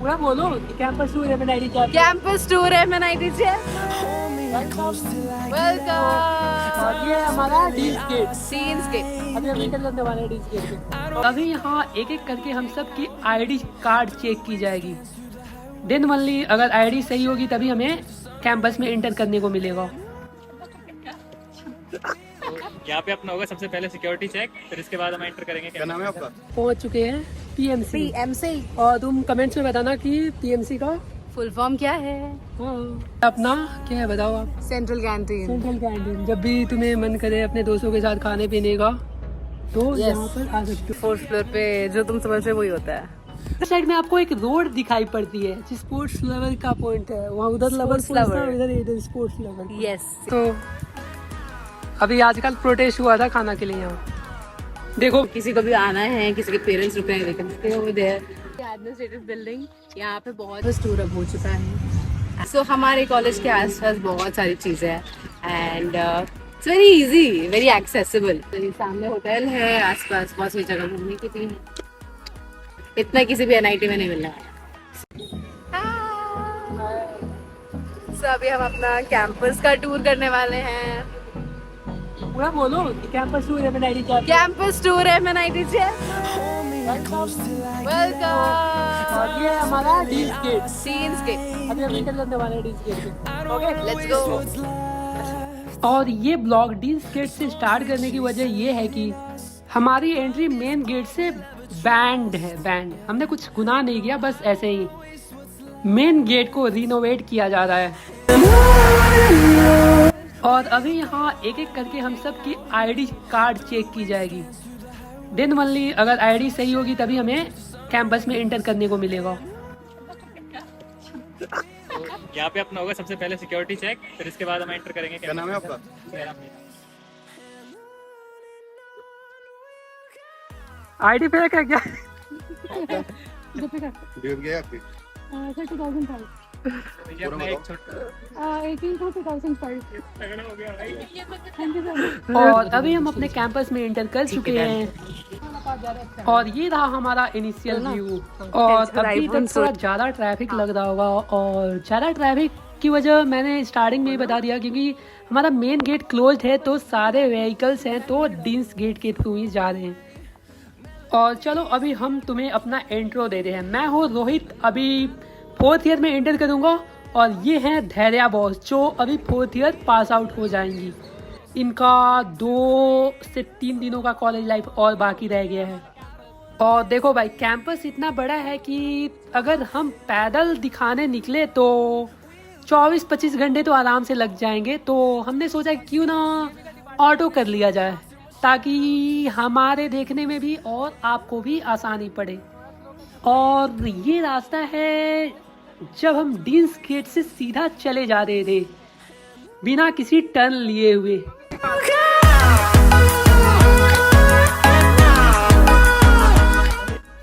पूरा बोलो campus tour MNIT क्या कैंपस टूर है एमएनआईटी से। वेलकम। और ये हमारा डीन्स गेट। सीन्स के अभी हम इंटर करने वाले हैं डीन्स गेट के। अभी यहाँ एक एक करके हम सब की आईडी कार्ड चेक की जाएगी। दिन वनली अगर आईडी सही होगी तभी हमें कैंपस में इंटर करने को मिलेगा। यहाँ पे अपना होगा सबसे पहले सिक्योरिटी चेक, फिर इसके बाद हम एंटर करेंगे। क्या नाम है आपका? पहुँच चुके हैं पीएमसी। पीएमसी और तुम कमेंट्स में बताना कि पीएमसी का फुल फॉर्म क्या है? अपना क्या है बताओ आप। Central canteen. Central canteen. जब भी तुम्हें मन करे अपने दोस्तों के साथ खाने पीने का तो यहाँ पर आ सकते हो। 4th फ्लोर पे जो तुम समझ रहे वही होता है। इस साइड में आपको एक रोड दिखाई पड़ती है जो स्पोर्ट्स लेवल का पॉइंट है। वहाँ उधर Sports लवर lover। इधर स्पोर्ट्स लेवल। यस। तो अभी आजकल प्रोटेस्ट हुआ था खाना के लिए यहाँ। देखो किसी को भी आना है, किसी के पेरेंट्स रुक रहे हैं, they can stay over there। Administrative building यहाँ पे बहुत टूर अब हो चुका है। सो हमारे कॉलेज के आसपास बहुत सारी चीजें हैं and it's very easy, very accessible. सामने होटल है, आसपास बहुत सी जगह घूमने की भी है। इतना किसी भी एनआईटी में नहीं मिलना है। सो अभी हम अपना कैंपस का टूर करने वाले हैं। पूरा बोलो कैंपस टूर एमएनआईटी क्या कैंपस टूर है एमएनआईटी से। वेलकम। वेलकम। और ये हमारा डीन्स गेट। सीन्स के अभी हम इंटर करने वाले हैं डीन्स गेट के। Okay let's go. और ये ब्लॉग डीन्स गेट से स्टार्ट करने की वजह ये है कि हमारी एंट्री मेन गेट से बैंड है। बैंड हमने कुछ गुनाह नहीं किया, बस ऐसे ही मेन गेट को रिनोवेट किया जा रहा है। और अभी यहाँ एक एक करके हम सब की आईडी कार्ड चेक की जाएगी। दिन वनली अगर आईडी सही होगी तभी हमें कैंपस में इंटर करने को मिलेगा। यहाँ पे अपना होगा सबसे पहले सिक्योरिटी चेक, फिर इसके बाद हम एंटर करेंगे। क्या नाम है आपका? आईडी फेक है क्या? ड्यूब गया आपकी? सर 2005 और अभी हम अपने कैंपस में इंटर कर चुके हैं। और ये रहा हमारा इनिशियल व्यू। और अभी तक थोड़ा ज़्यादा ट्रैफिक लग रहा होगा और ज़्यादा ट्रैफिक की वजह मैंने स्टार्टिंग में ही बता दिया क्योंकि हमारा मेन गेट क्लोज है तो सारे व्हीकल्स हैं तो डीन्स गेट के थ्रू ही जा रहे हैं। और चलो अभी हम तुम्हें अपना इंट्रो दे रहे हैं। मैं हूँ रोहित, अभी 4th ईयर में इंटर करूँगा और ये हैं धैर्या बॉस जो अभी 4th ईयर पास आउट हो जाएंगी। इनका 2 से 3 दिनों का कॉलेज लाइफ और बाकी रह गया है। और देखो भाई कैंपस इतना बड़ा है कि अगर हम पैदल दिखाने निकले तो 24-25 घंटे तो आराम से लग जाएंगे। तो हमने सोचा क्यों ना ऑटो कर लिया जाए ताकि हमारे देखने में भी और आपको भी आसानी पड़े। और ये रास्ता है जब हम डीन्स गेट से सीधा चले जा रहे थे बिना किसी टर्न लिए हुए।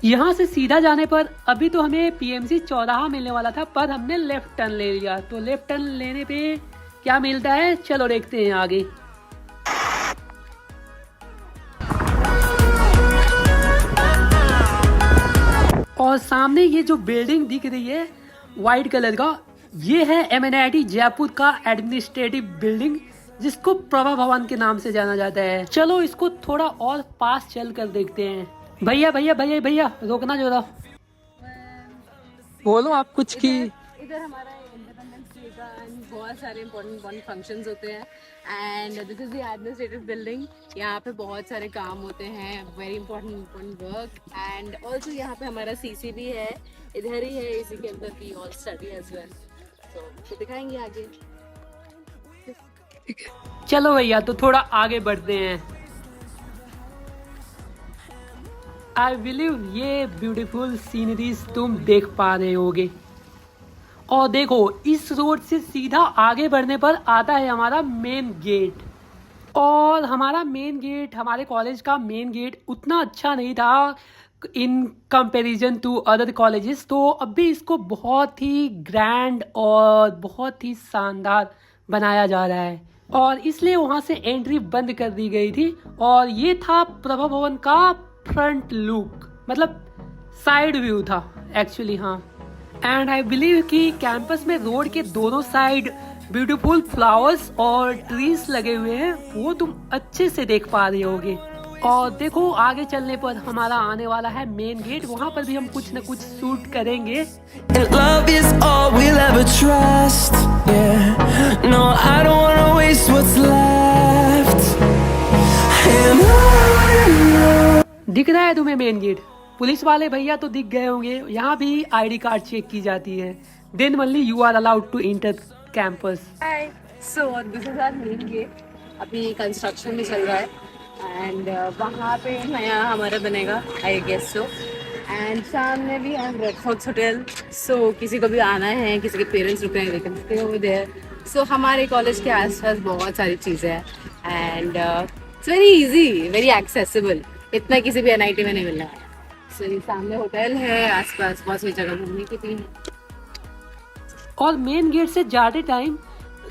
यहाँ से सीधा जाने पर अभी तो हमें पीएमसी चौराहा मिलने वाला था पर हमने लेफ्ट टर्न ले लिया। तो लेफ्ट टर्न लेने पे क्या मिलता है चलो देखते हैं आगे। और सामने ये जो बिल्डिंग दिख रही है वाइट कलर का, ये है एमएनआईटी जयपुर का एडमिनिस्ट्रेटिव बिल्डिंग जिसको प्रभा भवन के नाम से जाना जाता है। चलो इसको थोड़ा और पास चल कर देखते हैं। भैया भैया भैया भैया रोकना जरा। बोलो आप कुछ की। इधर हमारा इंडिपेंडेंस डे का बहुत सारे इम्पोर्टेंट फंक्शंस होते हैं and this is the administrative building. यहाँ पे बहुत सारे काम होते हैं, very important work and also यहाँ पे हमारा सीसी भी है, इधर ही है, इसी के अंदर भी ऑल स्टडी एज वेल। तो दिखाएंगे आगे। चलो भैया तो थोड़ा आगे बढ़ते हैं। आई बिलीव ये ब्यूटीफुल सीनरीज तुम देख पा रहे होगे। और देखो इस रोड से सीधा आगे बढ़ने पर आता है हमारा मेन गेट। और हमारा मेन गेट, हमारे कॉलेज का मेन गेट उतना अच्छा नहीं था in comparison to other colleges. तो अब भी इसको बहुत ही ग्रैंड और बहुत ही शानदार बनाया जा रहा है और इसलिए वहाँ से एंट्री बंद कर दी गई थी। और ये था प्रभा भवन का फ्रंट लुक, मतलब साइड व्यू था एक्चुअली। हाँ एंड आई बिलीव कि कैंपस में रोड के दोनों साइड ब्यूटीफुल फ्लावर्स और ट्रीज लगे हुए हैं, वो तुम अच्छे से देख पा रहे होगे। और देखो आगे चलने पर हमारा आने वाला है मेन गेट, वहाँ पर भी हम कुछ न कुछ शूट करेंगे। Love is all we'll ever trust. Yeah, no, I don't wanna waste what's left. And on. दिख रहा है तुम्हें मेन गेट? पुलिस वाले भैया तो दिख गए होंगे। यहाँ भी आईडी कार्ड चेक की जाती है। Then only you are allowed to enter campus. Hi. So this is our main gate. अभी कंस्ट्रक्शन में चल रहा है एंड वहाँ पे नया हमारा बनेगा, आई गेस सो। एंड सामने भी है रेड फॉक्स होटल। सो किसी को भी आना है, किसी के पेरेंट्स रुक रहे हैं, लेकिन स्टे ओवर देयर। सो हमारे कॉलेज के आसपास बहुत सारी चीज़ें हैं and it's very easy, very accessible. इतना किसी भी NIT में नहीं मिलने वाला। सो ये सामने होटल है, आसपास बहुत सी जगह घूमने की थी। और मेन गेट से जाते टाइम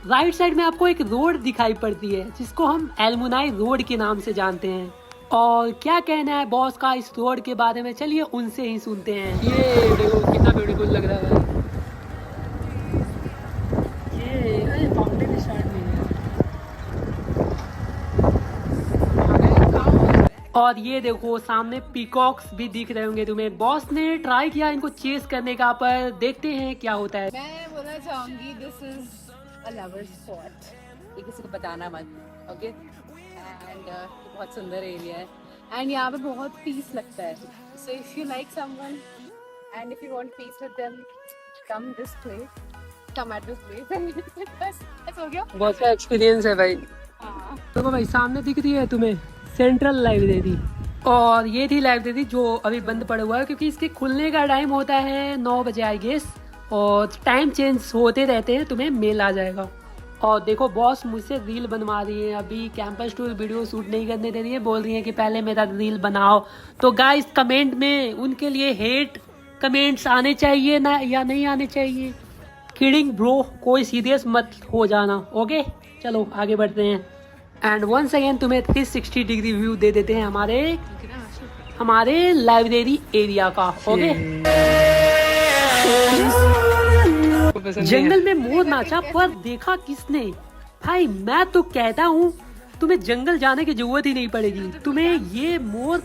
राइट साइड में आपको एक रोड दिखाई पड़ती है, जिसको हम एल्मुनाई रोड के नाम से जानते हैं। और क्या कहना है बॉस का इस रोड के बारे में, चलिए उनसे ही सुनते हैं। ये देखो कितना ब्यूटीफुल लग रहा है। ये फाउंटेन स्टार्ट नहीं है। और ये देखो सामने पीकॉक्स भी दिख रहे होंगे तुम्हें। बॉस ने ट्राई किया इनको चेस करने का, पर देखते हैं क्या होता है। मैं बोलना चाहूंगी this is a lover spot, ये किसी को बताना मत, ओके। एंड बहुत सुंदर एरिया है एंड यहाँ पे बहुत पीस लगता है। So if you like someone and if you want peace with them, come this place, come at this place and बस हो गया। बहुत का एक्सपीरियंस है भाई। हाँ, तो भाई सामने दिख रही है तुम्हें सेंट्रल लाइब्रेरी, और ये थी लाइब्रेरी जो अभी बंद पड़ा हुआ है क्योंकि इसके खुलने का टाइम होता है 9 बजे आई गेस, और टाइम चेंज होते रहते हैं, तुम्हें मेल आ जाएगा। और देखो बॉस मुझसे रील बनवा रही है, अभी कैंपस टूर वीडियो शूट नहीं करने दे रही है, बोल रही है कि पहले मेरा रील बनाओ। तो गाइस कमेंट में उनके लिए हेट कमेंट्स आने चाहिए ना, या नहीं आने चाहिए? किडिंग ब्रो, कोई सीरियस मत हो जाना, ओके। चलो आगे बढ़ते हैं। एंड वंस अगेन तुम्हें 360 डिग्री व्यू दे देते हैं हमारे लाइब्रेरी एरिया का, ओके। जंगल में मोर नाचा, पर देखा किसने? भाई मैं तो कहता हूँ तुम्हें जंगल जाने की जरूरत ही नहीं पड़ेगी, तुम्हें ये मोर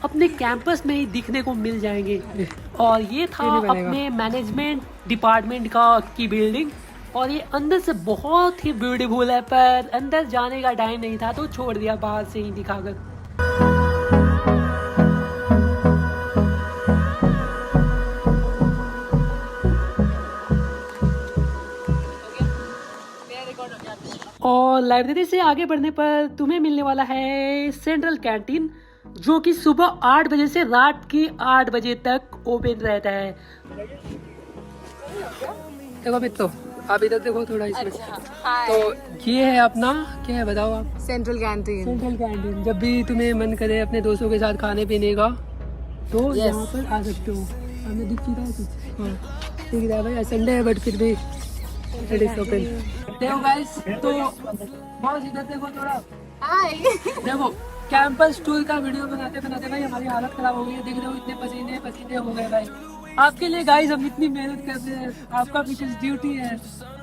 अपने कैंपस में ही दिखने को मिल जाएंगे। और ये था अपने मैनेजमेंट डिपार्टमेंट की बिल्डिंग, और ये अंदर से बहुत ही ब्यूटीफुल है, पर अंदर जाने का टाइम नहीं था तो छोड़ दिया बाहर से ही दिखाकर। और लाइब्रेरी से आगे बढ़ने पर तुम्हें मिलने वाला है सेंट्रल कैंटीन, जो कि सुबह 8 बजे से रात की 8 बजे तक ओपन रहता है। देखो मित्रों, आप इधर देखो थोड़ा इसमें। तो ये है अपना, क्या है बताओ आप? Central canteen. Central canteen. जब भी तुम्हें मन करे अपने दोस्तों के साथ खाने पीने का, तो यहाँ पर आ सकते हो। हमें दिख रहा है कुछ? हाँ दिख रहा है भाई, संडे है बट फिर भी इट इज ओपन। देखो गाइस, तो बहुत इधर देखो थोड़ा। देखो कैंपस टूर का वीडियो बनाते बनाते भाई हमारी हालत खराब हो गई है। देख रहे हो इतने पसीने पसीने हो गए भाई। आपके लिए गाइस हम इतनी मेहनत करते हैं, आपका भी कुछ ड्यूटी है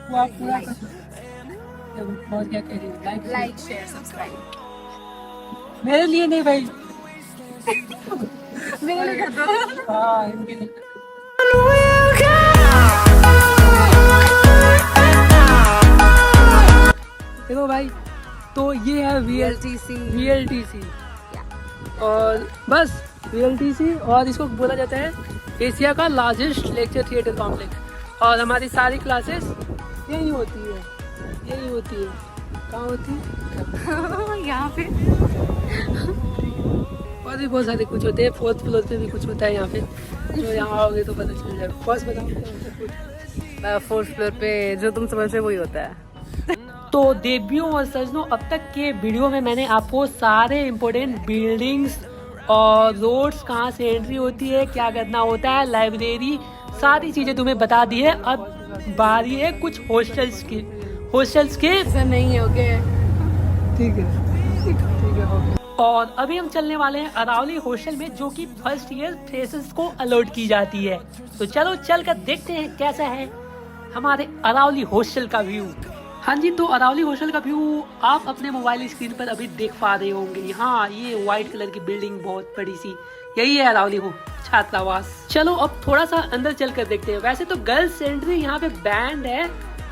वो आप पूरा कर सकते हो। बहुत क्या कह रही है, लाइक शेयर सब्सक्राइब। मेरे लिए नहीं भाई, मेरे लिए कर दो। हाँ इनके लिए। देखो भाई, तो ये है VLTC और बस VLTC, और इसको बोला जाता है एशिया का लार्जेस्ट लेक्चर थिएटर कॉम्प्लेक्स। और हमारी सारी क्लासेस यही होती है। कहाँ होती है? यहाँ पे। और भी बहुत सारे कुछ होते हैं, 4th फ्लोर पे भी कुछ होता है यहाँ पे, जो यहाँ आओगे तो पता चल जाएगा। फर्स्ट बताओ। 4th फ्लोर पे जो तुम समझ रहे हो वही होता है। तो देवियों और सजनों, अब तक के वीडियो में मैंने आपको सारे इम्पोर्टेंट बिल्डिंग्स और रोड्स, कहाँ से एंट्री होती है, क्या करना होता है, लाइब्रेरी, सारी चीजें तुम्हें बता दी है। अब बारी है कुछ हॉस्टल्स के। ऐसा नहीं है, ओके ठीक है। और अभी हम चलने वाले हैं अरावली हॉस्टल में, जो कि फर्स्ट ईयर फ्रेशर्स को अलॉट की जाती है। तो चलो चल कर देखते हैं कैसा है हमारे अरावली हॉस्टल का व्यू। हाँ जी, तो अरावली हॉस्टल का व्यू आप अपने मोबाइल स्क्रीन पर अभी देख पा रहे होंगे। हाँ, ये व्हाइट कलर की बिल्डिंग बहुत बड़ी सी, यही है अरावली हो छात्रावास। चलो अब थोड़ा सा अंदर चल कर देखते हैं। वैसे तो गर्ल्स एंट्री यहाँ पे बैंड है,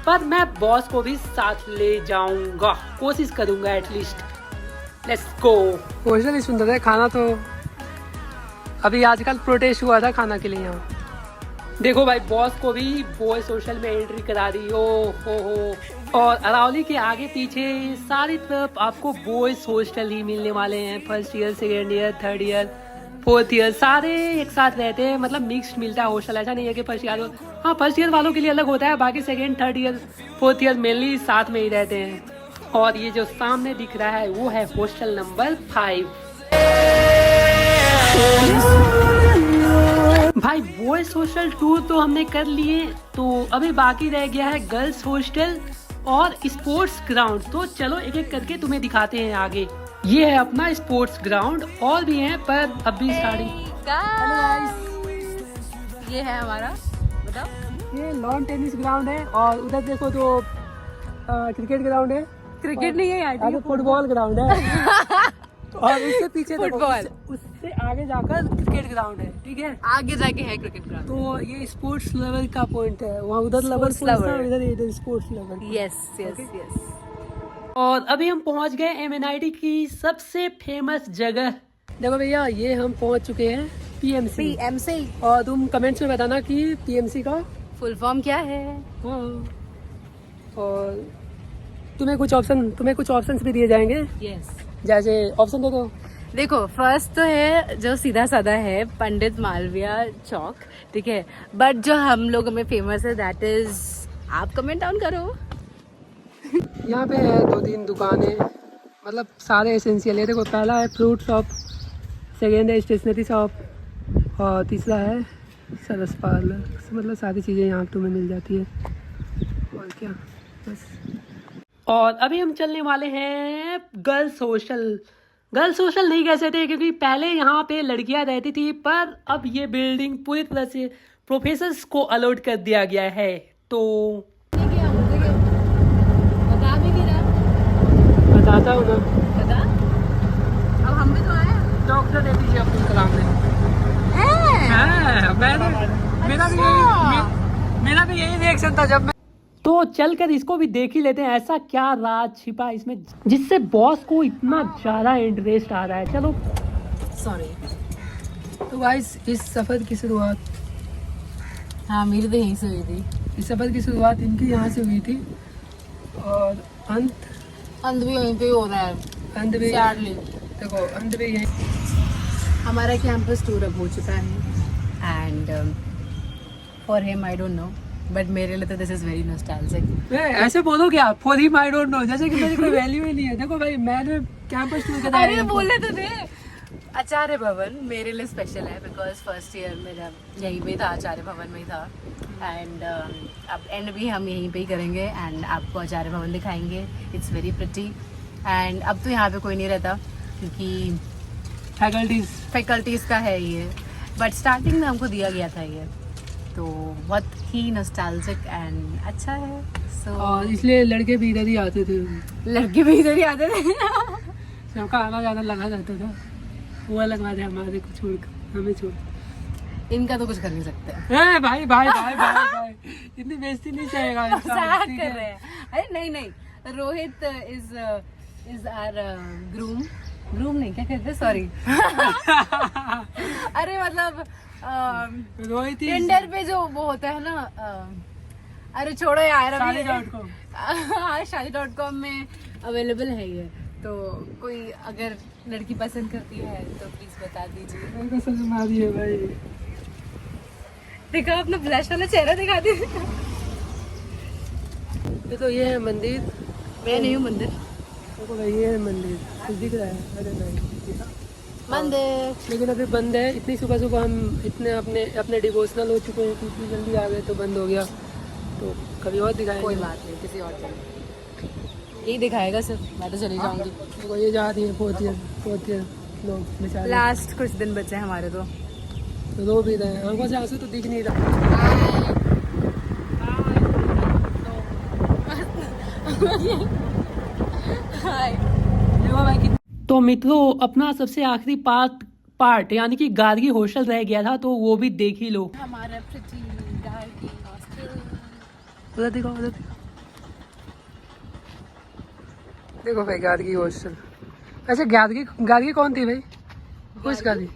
पर मैं बॉस को भी साथ ले जाऊंगा, कोशिश करूंगा एटलीस्ट। Let's go. हॉस्टल ही सुंदर है, खाना तो अभी आजकल प्रोटेस्ट हुआ था खाना के लिए यहाँ। देखो भाई, बॉस को भी बॉयज हॉस्टल में एंट्री करा दी हो। और अरावली के आगे पीछे सारी तरफ आपको बॉयज हॉस्टल ही मिलने वाले हैं। First year, second year, third year, fourth year सारे एक साथ रहते हैं, मतलब मिक्स्ड मिलता है हॉस्टल। ऐसा नहीं है कि फर्स्ट ईयर, हाँ फर्स्ट ईयर वालों के लिए अलग होता है, बाकी second, third year, fourth year mainly साथ में ही रहते हैं। और ये जो सामने दिख रहा है वो है हॉस्टल नंबर 5। भाई बॉयज हॉस्टल टूर तो हमने कर लिए, तो अभी बाकी रह गया है गर्ल्स हॉस्टल और स्पोर्ट्स ग्राउंड। तो चलो एक एक करके तुम्हें दिखाते हैं आगे। ये है अपना स्पोर्ट्स ग्राउंड, और भी हैं पर अभी स्टार्टिंग। ये है हमारा, बताओ। ये लॉन टेनिस ग्राउंड है, और उधर देखो तो क्रिकेट ग्राउंड है। क्रिकेट नहीं है यार, फुटबॉल ग्राउंड है। और उसके पीछे फुटबॉल, उससे आगे जाकर क्रिकेट ग्राउंड है, ठीक है। आगे जाके है क्रिकेट ग्राउंड। तो ये स्पोर्ट्स लेवल का पॉइंट है, वहाँ उधर लेवल इधर sports level. Yes yes yes. और अभी हम पहुँच गए MNIT की सबसे फेमस जगह। देखो भैया, ये हम पहुँच चुके हैं PMC। और तुम कमेंट्स में बताना कि PMC का फुल फॉर्म क्या है। हाँ, और तुम्हें कुछ ऑप्शंस भी दिए जाएंगे। यस, जैसे ऑप्शन दे दो। देखो फर्स्ट तो है जो सीधा साधा है, पंडित मालविया चौक, ठीक है। बट जो हम लोग में फेमस है दैट इज, आप कमेंट डाउन करो। यहाँ पे है 2-3 दुकानें, मतलब सारे एसेंशियल है। देखो, पहला है फ्रूट शॉप, सेकेंड है स्टेशनरी शॉप, और तीसरा है सरस पार्लर। मतलब सारी चीज़ें यहाँ तुम्हें मिल जाती है, और क्या बस। और अभी हम चलने वाले हैं गर्ल्स हॉस्टल। गर्ल्स हॉस्टल नहीं कह सकते क्योंकि पहले यहाँ पे लड़कियाँ रहती थी, पर अब ये बिल्डिंग पूरी तरह से प्रोफेसर्स को अलॉट कर दिया गया है। तो बताता हूँ ना, अब हम भी तो आए। डॉक्टर APJ अब्दुल कलाम ने। मेरा भी यही रिएक्शन था जब मैं। तो चलकर इसको भी देख ही लेते हैं, ऐसा क्या राज छिपा इसमें जिससे बॉस को इतना ज्यादा इंटरेस्ट आ रहा है। चलो, सॉरी। तो गाइस, इस सफर की शुरुआत, हाँ मेरी तो यहीं से हुई थी। इस सफर की शुरुआत इनकी यहाँ से हुई थी, और अंत भी यहीं पे हो रहा है। अंत भी Sadly। देखो, अंत भी यहीं। हमारा कैंपस टूर अब हो चुका है, and for him I don't know, but मेरे लिए तो दिस इज वेरी नॉस्टैल्जिक। ऐसे बोलो क्या, for him I don't know, जैसे कि मेरी कोई वैल्यू ही नहीं है। देखो भाई, मैंने कैंपस टूर कराया। अरे बोले तो थे। आचार्य भवन मेरे लिए स्पेशल है बिकॉज फर्स्ट ईयर मेरा यहीं पे था, आचार्य भवन में ही था। एंड अब एंड भी हम यहीं पे ही करेंगे, एंड आपको आचार्य भवन दिखाएंगे। It's very pretty. एंड अब तो यहाँ पे कोई नहीं रहता क्योंकि फैकल्टीज का है ये, बट स्टार्टिंग में हमको दिया गया था ये, तो बहुत ही नॉस्टैल्जिक एंड अच्छा है। So, और इसलिए लड़के भी इधर ही आते थे, लड़के भी इधर ही आते थे। सबका आना जाना लगा जाता था। वो अलग बात है, हमारे को छोड़, हमें छोड़। इनका तो कुछ कर नहीं सकते। भाई भाई भाई भाई भाई, इतनी बेइज्जती नहीं चाहिएगा। मजाक कर रहे हैं। अरे नहीं नहीं, रोहित इज आवर ग्रूम नहीं, क्या कहते हैं, सॉरी। अरे मतलब रोहित टिंडर पे जो वो होता है ना, अरे छोड़ो यार, अभी शादी.com में अवेलेबल है ये, तो कोई अगर लड़की पसंद करती है तो प्लीज बता दीजिए। भाई दिखा अपना ब्लश वाला चेहरा, दिखा दीजिए। तो ये है मंदिर। मैं नहीं हूँ मंदिर। देखो भाई, ये है मंदिर, कुछ दिख रहा है? अरे नहीं, मंदिर लेकिन अभी बंद है। इतनी सुबह सुबह हम इतने अपने डिवोशनल हो चुके हैं कि इतनी जल्दी आ गए तो बंद हो गया। तो कभी और दिखाएंगे। कोई बात नहीं, किसी और दिन यही दिखाएगा सिर्फ, मैं तो चली जाऊंगी। देखो, ये जा रही है फोर्थ ईयर लोग बेचारे। लास्ट कुछ दिन बचे हैं हमारे तो। रो भी रहे हैं, आंखों से आंसू तो दिख नहीं रहा। तो मित्रों, अपना सबसे आखिरी पार्ट यानी कि गार्गी हॉस्टल रह गया था, तो वो भी देख ही लो। हमारा pretty गार्गी hostel। उधर देखो, उधर देखो, देखो भाई गार्गी हॉस्टल। वैसे गार्गी कौन थी भाई? किस गार्गी?